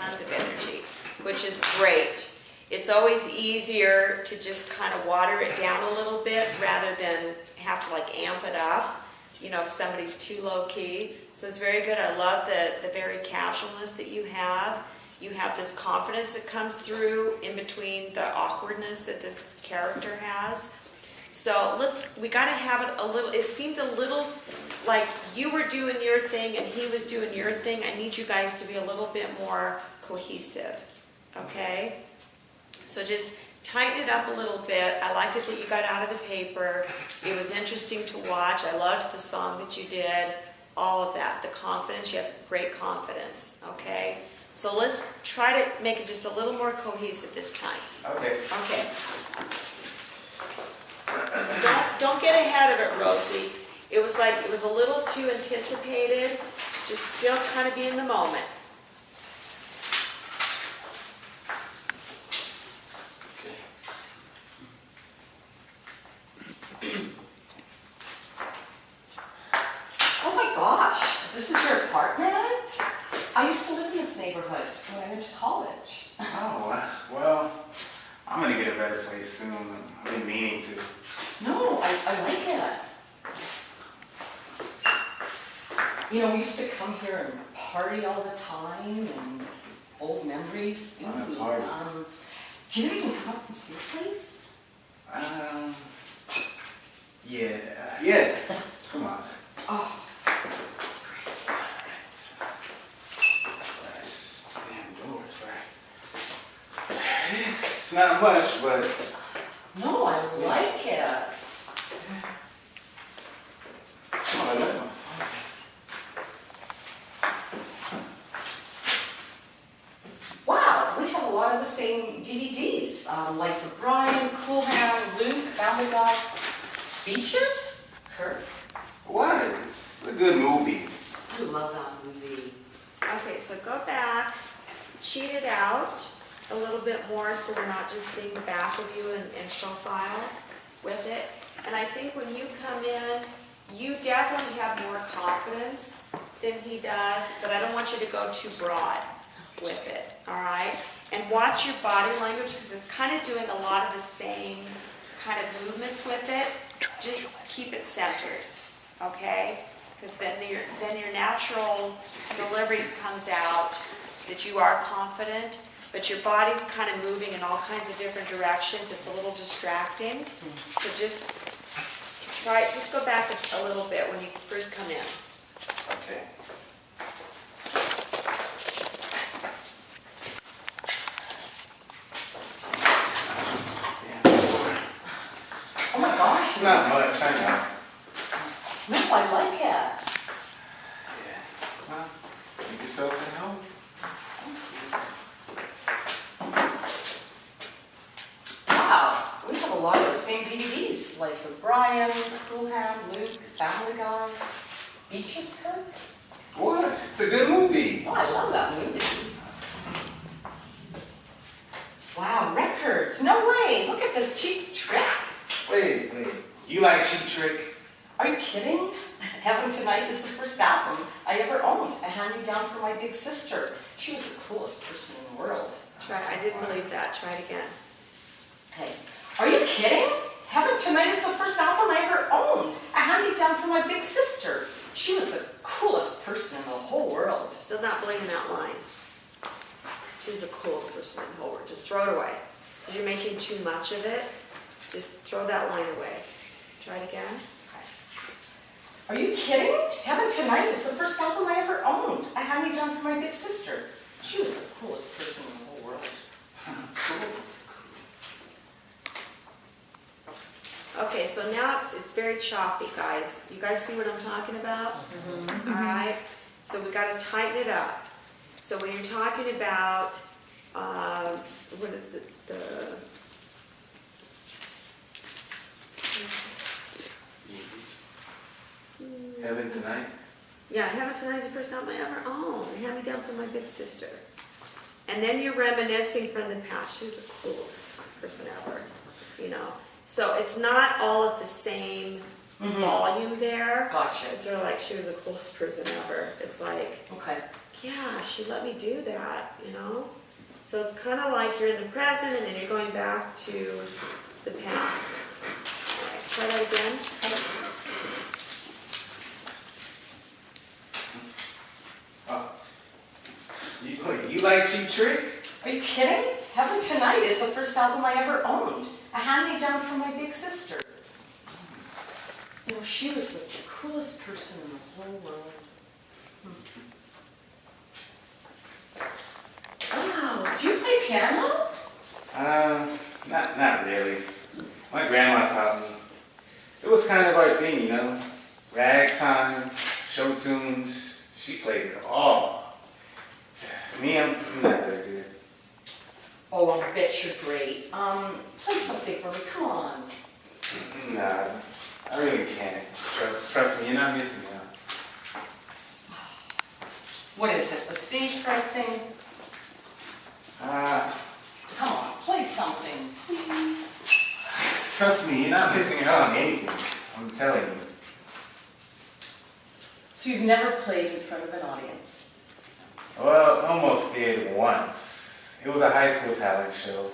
tons of energy, which is great. It's always easier to just kind of water it down a little bit rather than have to like amp it up, you know, if somebody's too low key. So it's very good. I love the very casualness that you have. You have this confidence that comes through in between the awkwardness that this character has. So we got to have it a little, it seemed a little like you were doing your thing and he was doing your thing. I need you guys to be a little bit more cohesive, okay? So just tighten it up a little bit. I liked it that you got out of the paper. It was interesting to watch. I loved the song that you did, all of that. The confidence, you have great confidence, okay? So let's try to make it just a little more cohesive this time. Okay. Okay. Don't get ahead of it, Rosie. It was a little too anticipated. Just still kind of be in the moment. Oh my gosh, this is your apartment? I used to live in this neighborhood when I went to college. Oh, well, I'm gonna get a better place soon. I've been meaning to. No, I like it. You know, we used to come here and party all the time and old memories. Parties. Do you even come up and see your place? Yeah. Come on. Oh, Damn door, sorry. It's not much, but no, I like it. oh, I left my phone. Wow, we have a lot of the same DVDs. Life of Brian, Cool Hand, Luke, Family Guy, Beaches, Kurt. What? It's a good movie. I love that movie. Okay, so go back, cheat it out a little bit more so we're not just seeing the back of you in profile with it. And I think when you come in, you definitely have more confidence than he does, but I don't want you to go too broad with it, all right? And watch your body language because it's kind of doing a lot of the same kind of movements with it. Just keep it centered, okay? Because then your natural delivery comes out that you are confident, but your body's kind of moving in all kinds of different directions. It's a little distracting. So just go back a little bit when you first come in. Okay. Oh my gosh. It's not much, I know. No, I like it. Yeah. Well, make yourself at home. Wow, we have a lot of the same DVDs. Life of Brian, Cool Hand, Luke, Family Guy, Beaches, Kurt. What? It's a good movie. Oh, I love that movie. Wow, records. No way. Look at this Cheap Trick. Wait. You like Cheap Trick? Are you kidding? Heaven Tonight is the first album I ever owned. A hand-me-down from my big sister. She was the coolest person in the world. I didn't believe that. Try it again. Hey, are you kidding? Heaven Tonight is the first album I ever owned. A hand-me-down from my big sister. She was the coolest person in the whole world. Still not believing that line. She's the coolest person in the whole world. Just throw it away. Because you're making too much of it. Just throw that line away. Try it again. Are you kidding? Heaven Tonight is the first album I ever owned. I had me done for my big sister. She was the coolest person in the whole world. Okay, so now it's very choppy, guys. You guys see what I'm talking about? Mm-hmm. All right. So we got to tighten it up. So when you're talking about what is it? Heaven Tonight? Yeah, Heaven Tonight is the first album I ever owned. Hand me down from my big sister. And then you're reminiscing from the past. She was the coolest person ever, you know. So it's not all at the same volume there. Gotcha. It's sort of like she was the coolest person ever. It's like, Okay. yeah, she let me do that, you know? So it's kind of like you're in the present and then you're going back to the past. All right, try that again. You like Cheap Trick? Are you kidding? Heaven Tonight is the first album I ever owned. A hand-me-down from my big sister. You know, she was the coolest person in the whole world. Wow, do you play piano? Not really. My grandma taught me. It was kind of our thing, you know? Ragtime, show tunes. She played it all. Me, I'm not that good. Oh, I bet you're great. Play something for me, come on. Nah, I really can't. Trust me, you're not missing out. What is it, a stage fright thing? Come on, play something, please. Trust me, you're not missing out on anything. I'm telling you. So you've never played in front of an audience? Well, almost did once. It was a high school talent show.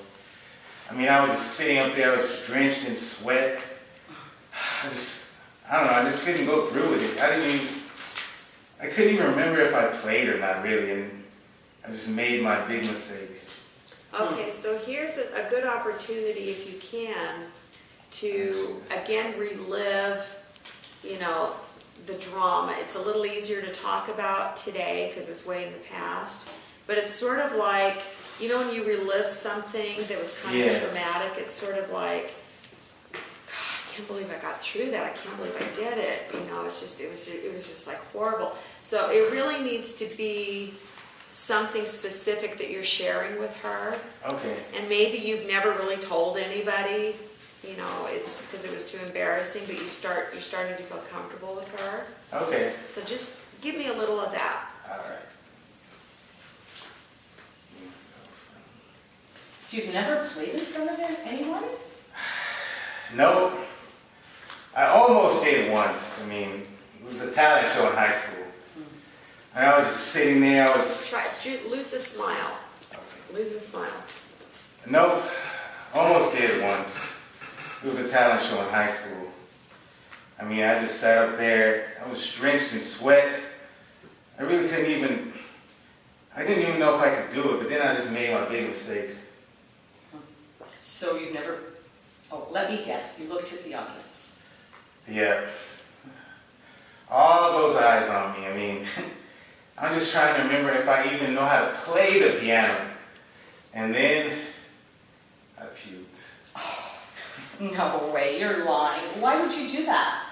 I mean, I was just sitting up there, I was drenched in sweat. I don't know, I just couldn't go through with it. I couldn't even remember if I played or not really, and I just made my big mistake. Okay, so here's a good opportunity, if you can, to again relive, you know, the drama. It's a little easier to talk about today because it's way in the past, but it's sort of like, you know, when you relive something that was kind of traumatic, it's sort of like, I can't believe I got through that. I can't believe I did it. You know, it was just like horrible. So it really needs to be something specific that you're sharing with her. Okay. And maybe you've never really told anybody, you know, it's because it was too embarrassing, but you're starting to feel comfortable with her. Okay. So just give me a little of that. All right. So you've never played in front of anyone? No. I almost did once. I mean, it was a talent show in high school. And I was just sitting there, Lose the smile. Okay. Lose the smile. Nope. Almost did once. It was a talent show in high school. I mean, I just sat up there. I was drenched in sweat. I didn't even know if I could do it, but then I just made my big mistake. So you've never, let me guess, you looked at the audience. Yeah. All those eyes on me. I mean, I'm just trying to remember if I even know how to play the piano. And then I puked. No way, you're lying. Why would you do that?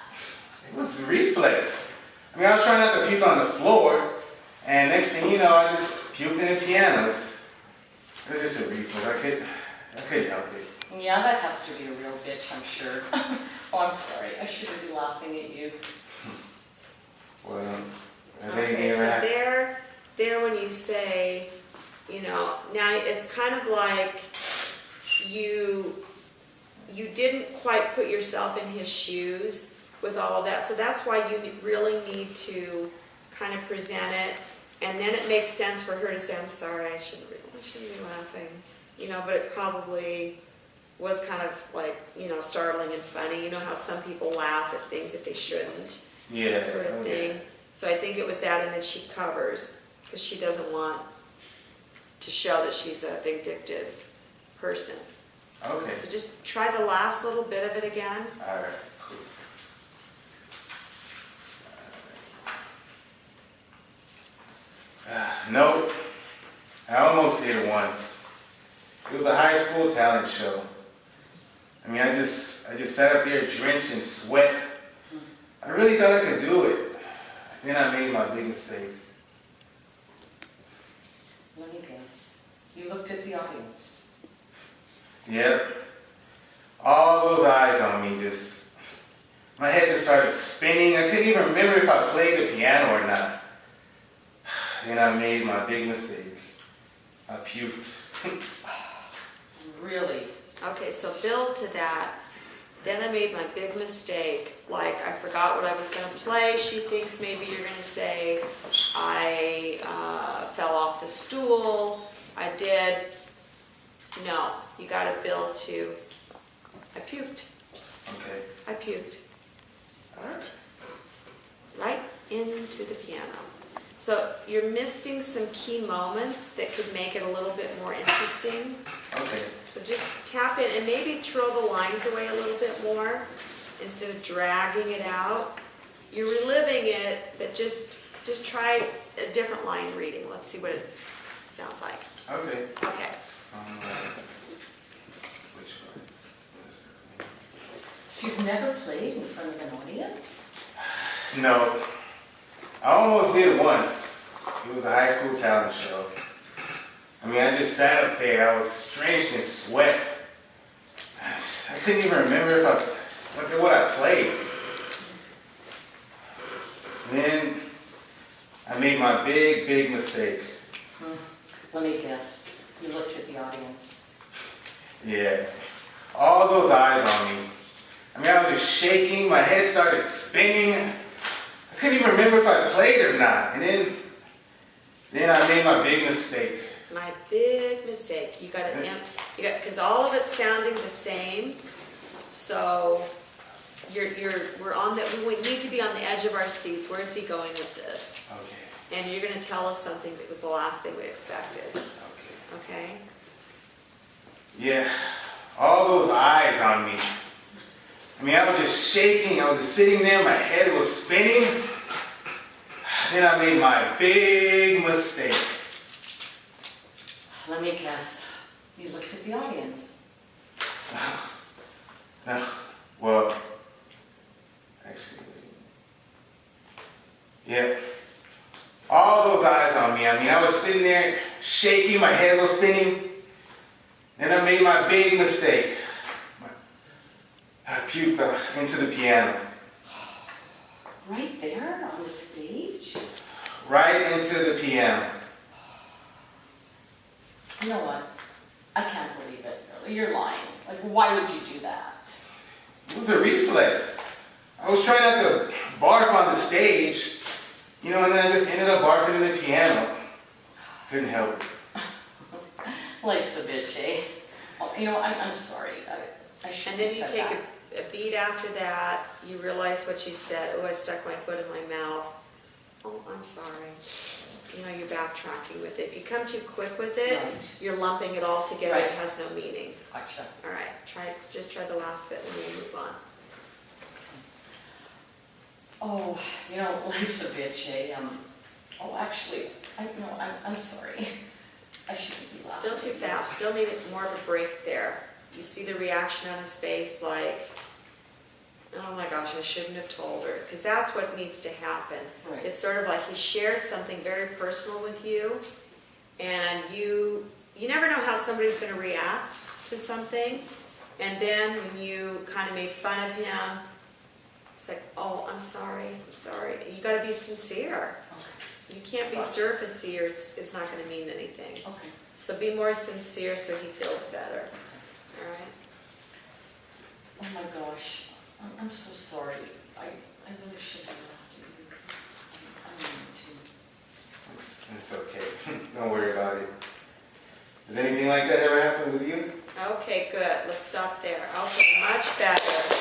It was reflex. I mean, I was trying not to puke on the floor, and next thing you know, I just puked in the piano. It was just a reflex. I couldn't help it. Yeah, that has to be a real bitch, I'm sure. Oh, I'm sorry. I shouldn't be laughing at you. Well, Okay, so there when you say, you know, now it's kind of like you didn't quite put yourself in his shoes with all of that. So that's why you really need to kind of present it, and then it makes sense for her to say, I'm sorry, I shouldn't be laughing, you know, but it probably was kind of like, you know, startling and funny. You know how some people laugh at things that they shouldn't, yeah, sort of thing. yeah. So I think it was that, and then she covers because she doesn't want to show that she's a vindictive person. Okay. So just try the last little bit of it again. All right, cool. Nope. I almost did it once. It was a high school talent show. I mean, I just sat up there drenched in sweat. I really thought I could do it. Then I made my big mistake. Let me guess. You looked at the audience. Yep. All those eyes on me my head just started spinning. I couldn't even remember if I played the piano or not. Then I made my big mistake. I puked. Really? Okay, so build to that. Then I made my big mistake. Like, I forgot what I was gonna play. She thinks maybe you're gonna say, I fell off the stool. I did. No, you gotta build to, I puked. Okay. I puked. What? Right into the piano. So you're missing some key moments that could make it a little bit more interesting. Okay. So just tap in and maybe throw the lines away a little bit more instead of dragging it out. You're reliving it, but just try a different line reading. Let's see what it sounds like. Okay. Okay. Which one? What is it? So you've never played in front of an audience? No. I almost did once. It was a high school talent show. I mean, I just sat up there. I was drenched in sweat. I couldn't even remember what I played. Then I made my big mistake. Let me guess. You looked at the audience. Yeah. All those eyes on me. I mean, I was just shaking. My head started spinning. I couldn't even remember if I played or not. And then I made my big mistake. My big mistake. You got to because all of it's sounding the same. So we're on the, we need to be on the edge of our seats. Where is he going with this? Okay. And you're going to tell us something that was the last thing we expected. Okay. Okay? Yeah. All those eyes on me. I mean, I was just shaking. I was just sitting there. My head was spinning. Then I made my big mistake. Let me guess. You looked at the audience. No. Well, actually, yeah. All those eyes on me. I mean, I was sitting there shaking. My head was spinning. Then I made my big mistake. I puked into the piano. Right there on the stage? Right into the piano. You know what? I can't believe it. You're lying. Like, why would you do that? It was a reflex. I was trying not to barf on the stage, and then I just ended up barfing in the piano. Couldn't help it. Life's a bitch, eh? Oh, I'm sorry. I should And have then you said take that. a beat after that. You realize what you said. Oh, I stuck my foot in my mouth. Oh, I'm sorry. You're backtracking with it. If you come too quick with it, Right. you're lumping it all together. Right. It has no meaning. Gotcha. All right, just try the last bit and we'll move on. Oh, life's a bitch, eh? Actually, I'm sorry. I shouldn't be laughing. Still too fast. Still need more of a break there. You see the reaction on his face, like, oh my gosh, I shouldn't have told her. Because that's what needs to happen. Right. It's sort of like he shared something very personal with you, and you never know how somebody's going to react to something. And then when you kind of made fun of him, it's like, oh, I'm sorry. You got to be sincere. Okay. You can't be Gotcha. surfacey, or it's not going to mean anything. Okay. So be more sincere so he feels better. All right? Oh my gosh. I'm so sorry. I really should have laughed at you. I mean to. It's okay. Don't worry about it. Has anything like that ever happened with you? Okay, good. Let's stop there. Okay, much better.